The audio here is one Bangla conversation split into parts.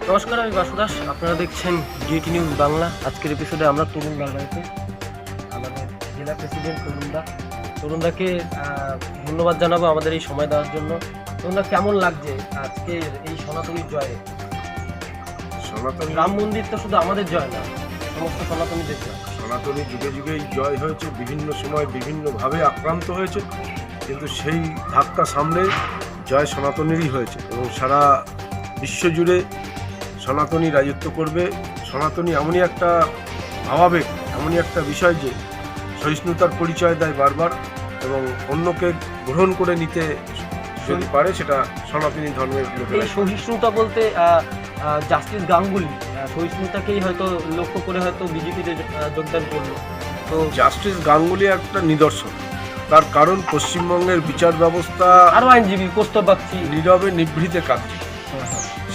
নমস্কার, আমি বাসুদাস। আপনারা দেখছেন ডিটি নিউজ বাংলা। আজকের এপিসোডে আমরা তরুণ বাংলাতে আমাদের জেলা প্রেসিডেন্ট তরুণদাকে ধন্যবাদ জানাবো আমাদের এই সময় দেওয়ার জন্য। তরুণদা, কেমন লাগছে আজকের এই সনাতনীর জয়ে? সনাতনী রাম মন্দির তো শুধু আমাদের জয় না, সমস্ত সনাতনীদের জয়। সনাতনী যুগে যুগেই জয় হয়েছে, বিভিন্ন সময় বিভিন্নভাবে আক্রান্ত হয়েছে, কিন্তু সেই ধাক্কা সামনে জয় সনাতনেরই হয়েছে এবং সারা বিশ্বজুড়ে সনাতনী রাজত্ব করবে। সনাতনী এমনই একটা ভাবাবেগ, এমনই একটা বিষয় যে সহিষ্ণুতার পরিচয় দেয় বারবার এবং অন্যকে গ্রহণ করে নিতে যদি পারে সেটা সনাতনী ধর্মের এই লোকেরা। সহিষ্ণুতা বলতে জাস্টিস গাঙ্গুলি সহিষ্ণুতাকেই হয়তো লক্ষ্য করে হয়তো বিজেপিতে যোগদান করলো। তো জাস্টিস গাঙ্গুলি একটা নিদর্শন, তার কারণ পশ্চিমবঙ্গের বিচার ব্যবস্থা আরও আইনজীবী কৌস্তব বাগচি। নীরবে নিভৃতে কাঁদছে।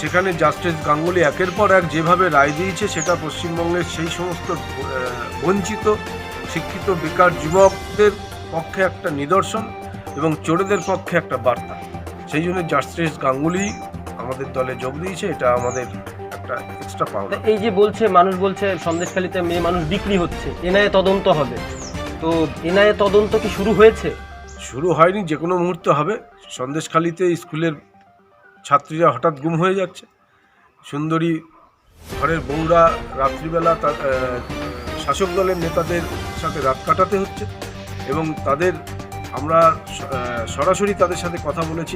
সেখানে জাস্টিস গাঙ্গুলি একের পর এক যেভাবে রায় দিয়েছে সেটা পশ্চিমবঙ্গের সেই সমস্ত বঞ্চিত শিক্ষিত বেকার যুবকদের পক্ষে একটা নিদর্শন এবং চোরেদের পক্ষে একটা বার্তা। সেই জন্য জাস্টিস গাঙ্গুলি আমাদের দলে যোগ দিয়েছে, এটা আমাদের একটা এক্সট্রা পাওয়া। এই যে মানুষ বলছে সন্দেশখালীতে মেয়ে মানুষ বিক্রি হচ্ছে, এনআইএ তদন্ত হবে, তো এনআইএ তদন্ত কি শুরু হয়েছে? শুরু হয়নি, যে কোনো মুহূর্তে হবে। সন্দেশখালীতে স্কুলের ছাত্রীরা হঠাৎ গুম হয়ে যাচ্ছে, সুন্দরী ঘরের বউরা রাত্রিবেলা তার শাসক দলের নেতাদের সাথে রাত কাটাতে হচ্ছে এবং আমরা সরাসরি তাদের সাথে কথা বলেছি,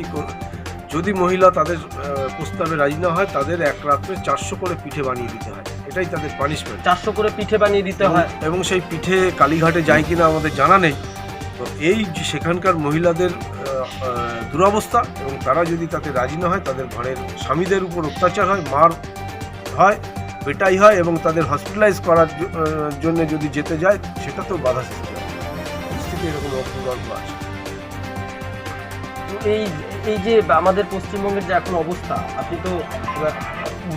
যদি মহিলা তাদের প্রস্তাবে রাজি না হয় তাদের এক রাত্রে 400 করে পিঠে বানিয়ে দিতে হয়, এটাই তাদের পানিশমেন্ট। 400 করে পিঠে বানিয়ে দিতে হয় এবং সেই পিঠে কালীঘাটে যায় কিনা আমাদের জানা নেই। তো এই যে সেখানকার মহিলাদের দুরবস্থা এবং তারা যদি তাতে রাজি না হয় তাদের ঘরের স্বামীদের উপর অত্যাচার হয়, মার হয়, পেটাই হয় এবং তাদের হসপিটালাইজ করার জন্য যদি যেতে যায় সেটা তো বাধা সৃষ্টি হয়। পরিস্থিতি এরকম অপূর্ব আছে। তো এই যে আমাদের পশ্চিমবঙ্গের যে এখন অবস্থা, আপনি তো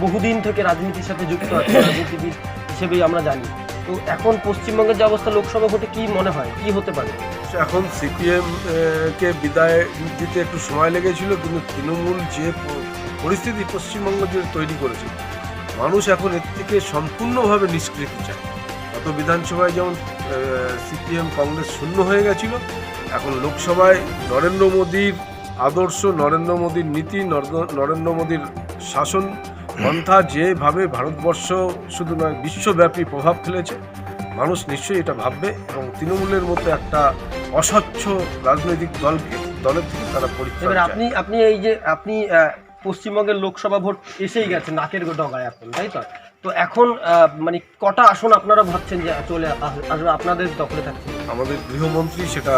বহুদিন থেকে রাজনীতির সাথে যুক্ত আছেন, রাজনীতিবিদ হিসেবেই আমরা জানি। তো এখন পশ্চিমবঙ্গের যে অবস্থা, লোকসভা ভোটে কি মনে হয় কি হতে পারে? এখন সিপিএম কে বিদায় দিতে একটু সময় লেগেছিল, কিন্তু তৃণমূল যে পরিস্থিতি পশ্চিমবঙ্গ জুড়ে তৈরি করেছে, মানুষ এখন এর থেকে সম্পূর্ণভাবে নিষ্কৃতি চায়। গত বিধানসভায় যেমন সিপিএম কংগ্রেস শূন্য হয়ে গেছিল, এখন লোকসভায় নরেন্দ্র মোদীর আদর্শ, নরেন্দ্র মোদীর নীতি, নরেন্দ্র মোদীর শাসন পন্থা যেভাবে ভারতবর্ষ শুধু নয় বিশ্বব্যাপী প্রভাব ফেলেছে, মানুষ নিশ্চয়ই এটা ভাববে এবং তৃণমূলের মতো একটা অস্বচ্ছ রাজনৈতিক দলের থেকে তারা পরিত্রাণ চায়। আপনি এই যে পশ্চিমবঙ্গের লোকসভা ভোট এসেই গেছে নাকের ডগায় এখন, তাই তো? তো এখন মানে কটা আসন আপনারা ভাবছেন যে চলে আসবে আপনাদের দখলে থাকছে? আমাদের গৃহমন্ত্রী সেটা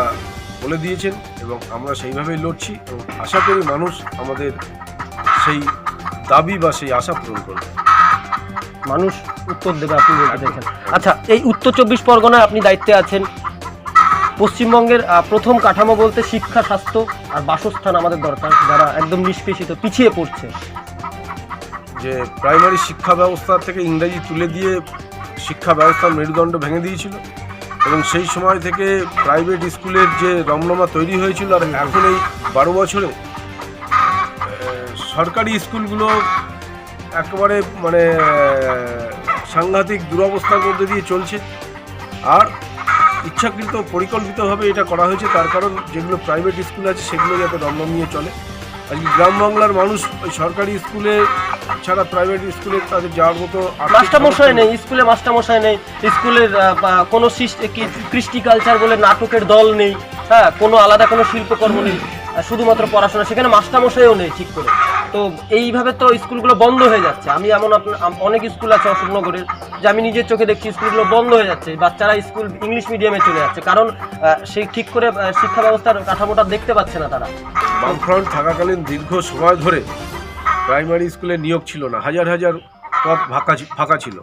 বলে দিয়েছেন এবং আমরা সেইভাবেই লড়ছি এবং আশা করি মানুষ আমাদের সেই দাবি বা সেই আশা পূরণ করবে। মানুষ উত্তর দেবে, আপনি বলতে চাইছেন। আচ্ছা, এই উত্তর 24 পরগনায় আপনি দায়িত্বে আছেন। পশ্চিমবঙ্গের প্রথম কাঠামো বলতে শিক্ষা, স্বাস্থ্য আর বাসস্থান আমাদের দরকার, যারা একদম নিষ্পেষিত পিছিয়ে পড়ছে। যে প্রাইমারি শিক্ষা ব্যবস্থা থেকে ইংরেজি তুলে দিয়ে শিক্ষা ব্যবস্থার মেরুদণ্ড ভেঙে দিয়েছিল এবং সেই সময় থেকে প্রাইভেট স্কুলের যে রমরমা তৈরি হয়েছিল, আর এখন এই 12 বছরে সরকারি স্কুলগুলো একেবারে মানে সাংঘাতিক দুরবস্থার মধ্যে দিয়ে চলছে। আর ইচ্ছাকৃত পরিকল্পিতভাবে এটা করা হয়েছে, তার কারণ যেগুলো প্রাইভেট স্কুল আছে সেগুলো যাতে রমরম নিয়ে চলে। আজকে গ্রাম বাংলার মানুষ ওই সরকারি স্কুলে ছাড়া প্রাইভেট স্কুলে তাদের যাওয়ার মতো মাস্টারমশাই নেই, স্কুলে মাস্টারমশাই নেই, স্কুলের কোনো কৃষ্টি কালচার বলে নাটকের দল নেই, হ্যাঁ, কোনো আলাদা কোনো শিল্পকর্ম নেই, শুধুমাত্র পড়াশোনা। সেখানে মাস্টারমশাইও নেই ঠিক করে। তো এইভাবে তো স্কুলগুলো বন্ধ হয়ে যাচ্ছে। আমি অনেক স্কুল আছে অশোকনগরের, যে আমি নিজের চোখে দেখছি স্কুলগুলো বন্ধ হয়ে যাচ্ছে, বাচ্চারা স্কুল ইংলিশ মিডিয়ামে চলে যাচ্ছে, কারণ সেই ঠিক করে শিক্ষা ব্যবস্থার কাঠামোটা দেখতে পাচ্ছে না তারা। বামফ্রন্ট থাকাকালীন দীর্ঘ সময় ধরে প্রাইমারি স্কুলে নিয়োগ ছিল না, হাজার হাজার পদ ফাঁকা ছিল।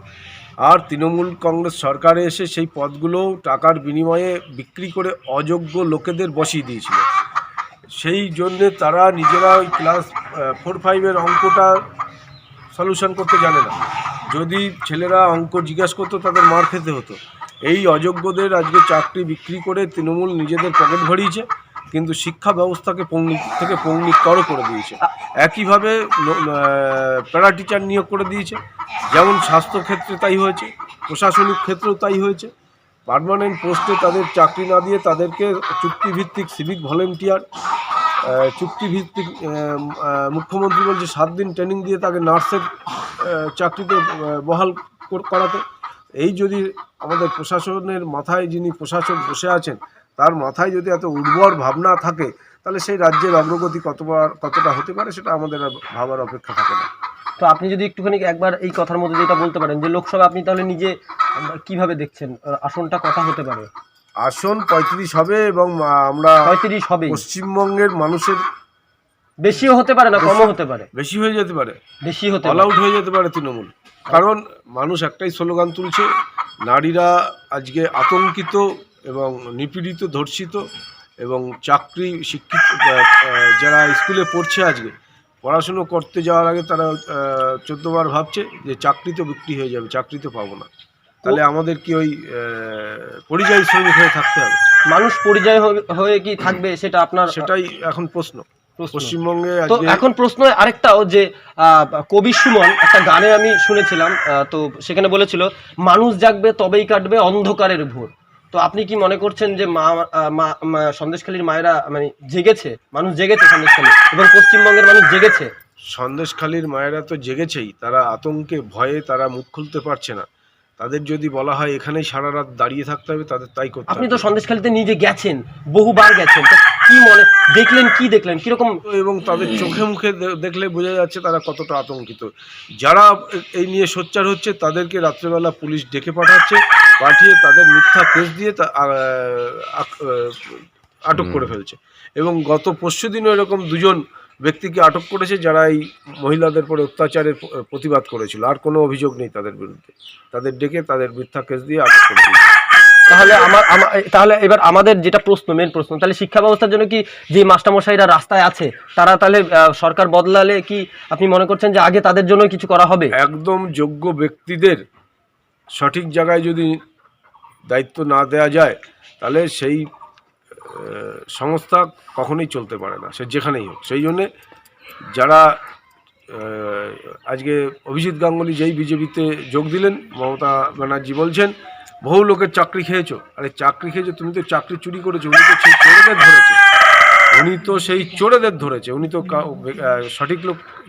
আর তৃণমূল কংগ্রেস সরকারে এসে সেই পদগুলো টাকার বিনিময়ে বিক্রি করে অযোগ্য লোকেদের বসিয়ে দিয়েছিল। সেই জন্যে তারা নিজেরা ওই ক্লাস 4-5 অঙ্কটা সলিউশন করতে জানে না। যদি ছেলেরা অঙ্ক জিজ্ঞাসা করতো তাদের মার খেতে হতো। এই অযোগ্যদের আজকে চাকরি বিক্রি করে তৃণমূল নিজেদের পকেট ভরিয়েছে কিন্তু শিক্ষা ব্যবস্থাকে পঙ্গিকতর করে দিয়েছে। একইভাবে প্যারা টিচার নিয়োগ করে দিয়েছে, যেমন স্বাস্থ্যক্ষেত্রে তাই হয়েছে, প্রশাসনিক ক্ষেত্রেও তাই হয়েছে। পার্মানেন্ট পোস্টে তাদের চাকরি না দিয়ে তাদেরকে চুক্তিভিত্তিক সিভিক ভলেন্টিয়ার, চুক্তিভিত্তিক মুখ্যমন্ত্রী বলছে 7 দিন ট্রেনিং দিয়ে তাকে নার্সের চাকরিতে বহাল করাতে। এই যদি আমাদের প্রশাসনের মাথায় যিনি প্রশাসক বসে আছেন তার মাথায় যদি এত উর্বর ভাবনা থাকে, তাহলে সেই রাজ্যের অগ্রগতি কতটা হতে পারে সেটা আমাদের আর ভাবার অপেক্ষা থাকে না। তো আপনি যদি একটুখানি একবার এই কথার মধ্যে যেটা বলতে পারেন যে লোকসভা আপনি তাহলে নিজে কিভাবে দেখছেন, আসনটা কথা হতে পারে? আসন 35 হবে এবং আমরা 35 হবে। পশ্চিমবঙ্গের মানুষের বেশিও হতে পারে না, কমও হতে পারে, বেশি হয়ে যেতে পারে, বেশি হতে অল আউট হয়ে যেতে পারে তৃণমূল। কারণ মানুষ একটাই স্লোগান তুলছে, নারীরা আজকে আতঙ্কিত এবং নিপীড়িত, ধর্ষিত, এবং চাকরি শিক্ষিত যারা স্কুলে পড়ছে আজকে পড়াশুনো করতে যাওয়ার আগে তারা 14 বার ভাবছে যে চাকরি তো বিক্রি হয়ে যাবে, চাকরি তো পাবো না, তাহলে আমাদের কি ওই পরিযায়ী শ্রমিক হয়ে থাকতে হবে? মানুষ পরিযায়ী হয়ে কি থাকবে সেটা আপনার, সেটাই এখন প্রশ্ন পশ্চিমবঙ্গে। তো এখন প্রশ্ন আরেকটাও যে কবি সুমন একটা গানে আমি শুনেছিলাম, তো সেখানে বলেছিল মানুষ জাগবে তবেই কাটবে অন্ধকারের ভোর। তো আপনি কি মনে করছেন যে সন্দেশখালীর মায়েরা মানে জেগেছে, মানুষ জেগেছে সন্দেশখালী এবং পশ্চিমবঙ্গের মানুষ জেগেছে? সন্দেশখালীর মায়েরা তো জেগেছেই, তারা আতঙ্কে ভয়ে তারা মুখ খুলতে পারছে না। তাদের যদি বলা হয় এখানেই সারা রাত দাঁড়িয়ে থাকতে হবে, তাদের তাই করতে হবে। আপনি তো সন্দেশখালীতে নিজে গেছেন, বহুবার গেছেন, তো কি মনে দেখলেন, কি দেখলেন, কিরকম? এবং তাদের চোখে মুখে দেখলে বোঝা যাচ্ছে তারা কতটা আতঙ্কিত। যারা এই নিয়ে সোচ্চার হচ্ছে তাদেরকে রাত্রেবেলা পুলিশ ডেকে পাঠিয়ে তাদের মিথ্যা কেস দিয়ে আটক করে ফেলছে। এবং গত পরশুদিনও এরকম 2জন ব্যক্তিকে আটক করেছে যারা এই মহিলাদের পরে অত্যাচারের প্রতিবাদ করেছিল। আর কোনো অভিযোগ নেই তাদের বিরুদ্ধে, তাদের ডেকে তাদের মিথ্যা কেস দিয়ে আটক করে দিয়েছে। তাহলে এবার আমাদের যেটা প্রশ্ন, মেন প্রশ্ন, তাহলে শিক্ষা ব্যবস্থার জন্য কি যে মাস্টারমশাইরা রাস্তায় আছে তারা তাহলে সরকার বদলালে কি আপনি মনে করছেন যে আগে তাদের জন্য কিছু করা হবে? একদম যোগ্য ব্যক্তিদের সঠিক জায়গায় যদি দায়িত্ব না দেওয়া যায় তাহলে সেই সংস্থা কখনোই চলতে পারে না, সে যেখানেই হোক। সেই জন্যে যারা আজকে অভিজিৎ গাঙ্গুলি যেই বিজেপিতে যোগ দিলেন, মমতা ব্যানার্জি বলছেন বহু লোকের চাকরি খেয়েছো। আরে চাকরি খেয়েছো, তুমি তো চাকরি চুরি করেছো, উনি তো সেই চোরেদের ধরেছে, উনি তো সঠিক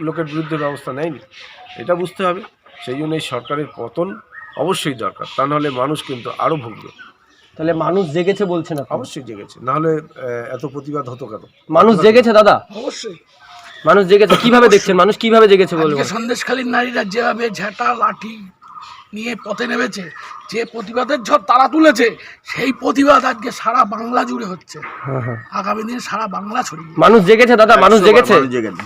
লোকের বিরুদ্ধে ব্যবস্থা নেয়নি। এটা বুঝতে হবে। সেই জন্য এই সরকারের পতন অবশ্যই দরকার, তা নাহলে মানুষ কিন্তু আরও ভুগবে। তাহলে মানুষ জেগেছে বলছেন? অবশ্যই জেগেছে, নাহলে এত প্রতিবাদ হতো কেন? মানুষ জেগেছে দাদা, অবশ্যই মানুষ জেগেছে। কিভাবে দেখছেন মানুষ কিভাবে জেগেছে বলবেন? সন্দেশখালীর নারীরা যেভাবে ঝাঁটা লাঠি নিয়ে পথে নেমেছে, যে প্রতিবাদের ঝড় তারা তুলেছে, সেই প্রতিবাদ আজকে সারা বাংলা জুড়ে হচ্ছে। আগামী দিন সারা বাংলা ছড়িয়ে মানুষ জেগেছে দাদা, মানুষ জেগেছে।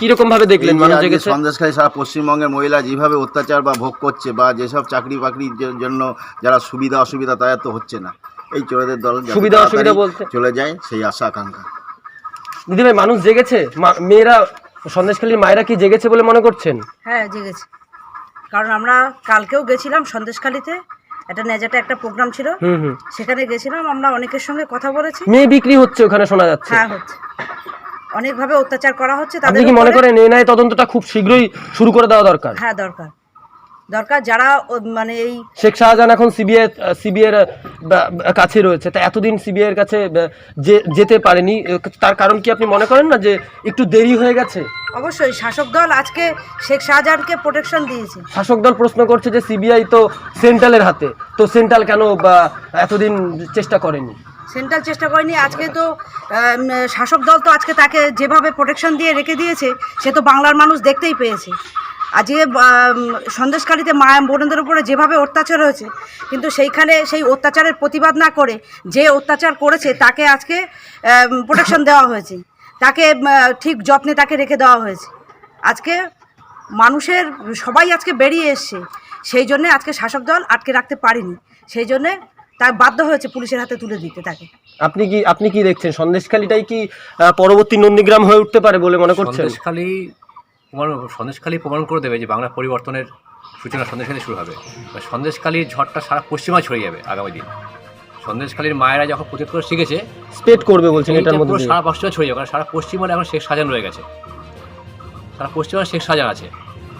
কিরকম ভাবে দেখলেন মানুষ জেগেছে? সন্দেশখালী সারা পশ্চিমবঙ্গের মহিলা যেভাবে অত্যাচার বা ভোগ করছে, বা যেসব চাকরি বাকরির জন্য যারা সুবিধা অসুবিধা তাদের তো হচ্ছে না, এই চোরেদের দল সুবিধা অসুবিধা বলতে চলে যায়, সেই আশা আকাঙ্ক্ষা। দিদি ভাই, মানুষ জেগেছে? মেয়েরা, সন্দেশখালীর মায়েরা কি জেগেছে বলে মনে করছেন? হ্যাঁ, জেগেছে। কারণ আমরা কালকেও গেছিলাম সন্দেশখালীতে, একটা নেজাটা একটা প্রোগ্রাম ছিল, সেখানে গেছিলাম, আমরা অনেকের সঙ্গে কথা বলেছি। মেয়ে বিক্রি হচ্ছে ওখানে শোনা যাচ্ছে। হ্যাঁ, হচ্ছে, অনেকভাবে অত্যাচার করা হচ্ছে। আপনি কি মনে করেন এই তদন্তটা খুব শীঘ্রই শুরু করে দেওয়া দরকার? হ্যাঁ, দরকার। যারা মানে এই শেখ শাহজাহান এখন সিবিআই কাছে রয়েছে, তা এতদিন সিবিআই এর কাছে যেতে পারেনি, তার কারণ কি আপনি মনে করেন না যে একটু দেরি হয়ে গেছে? অবশ্যই শাসক দল আজকে শেখ শাহজাহানকে প্রোটেকশন দিয়েছে। শাসক দল প্রশ্ন করছে যে সিবিআই তো সেন্ট্রালের হাতে, তো সেন্ট্রাল কেন এতদিন চেষ্টা করেনি? সেন্ট্রাল চেষ্টা করেনি। আজকে তো শাসক দল তো আজকে তাকে যেভাবে প্রোটেকশন দিয়ে রেখে দিয়েছে, সে তো বাংলার মানুষ দেখতেই পেয়েছে। আজকে সন্দেশখালীতে মা বোনদের উপরে যেভাবে অত্যাচার হয়েছে, কিন্তু সেইখানে সেই অত্যাচারের প্রতিবাদ না করে যে অত্যাচার করেছে তাকে আজকে প্রোটেকশন দেওয়া হয়েছে, তাকে ঠিক যত্নে তাকে রেখে দেওয়া হয়েছে। আজকে মানুষের সবাই আজকে বেরিয়ে এসছে, সেই জন্যে আজকে শাসক দল আটকে রাখতে পারেনি, সেই জন্যে তার বাধ্য হয়েছে পুলিশের হাতে তুলে দিতে তাকে। আপনি কি দেখছেন সন্দেশখালীটাই কি পরবর্তী নন্দীগ্রাম হয়ে উঠতে পারে বলে মনে করছেন? সন্দেশখালী প্রমাণ করে দেবে যে বাংলা পরিবর্তনের সূচনা সন্দেশখালী শুরু হবে। সন্দেশখালীর ঝড়টা সারা পশ্চিমা ছড়িয়ে যাবে আগামী দিন। সন্দেশখালীর মায়েরা যখন প্রতিবাদ করে শিখেছে, স্পেড করবে বলছেন এইটা এটার মধ্যে পুরো দিয়ে। সারা পশ্চিমে ছড়িয়ে যাবে, কারণ সারা পশ্চিমবঙ্গে এখন শেখ শাহজাহান রয়ে গেছে, সারা পশ্চিমবঙ্গে শেখ শাহজাহান আছে।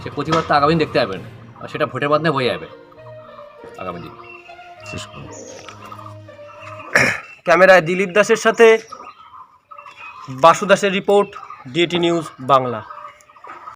সে প্রতিবাদটা আগামী দিন দেখতে পাবেন, আর সেটা ভোটের মাধ্যমে হয়ে যাবে আগামী দিন। ক্যামেরায় দিলীপ দাসের সাথে বাসু দাসের রিপোর্ট, ডিএটি নিউজ বাংলা।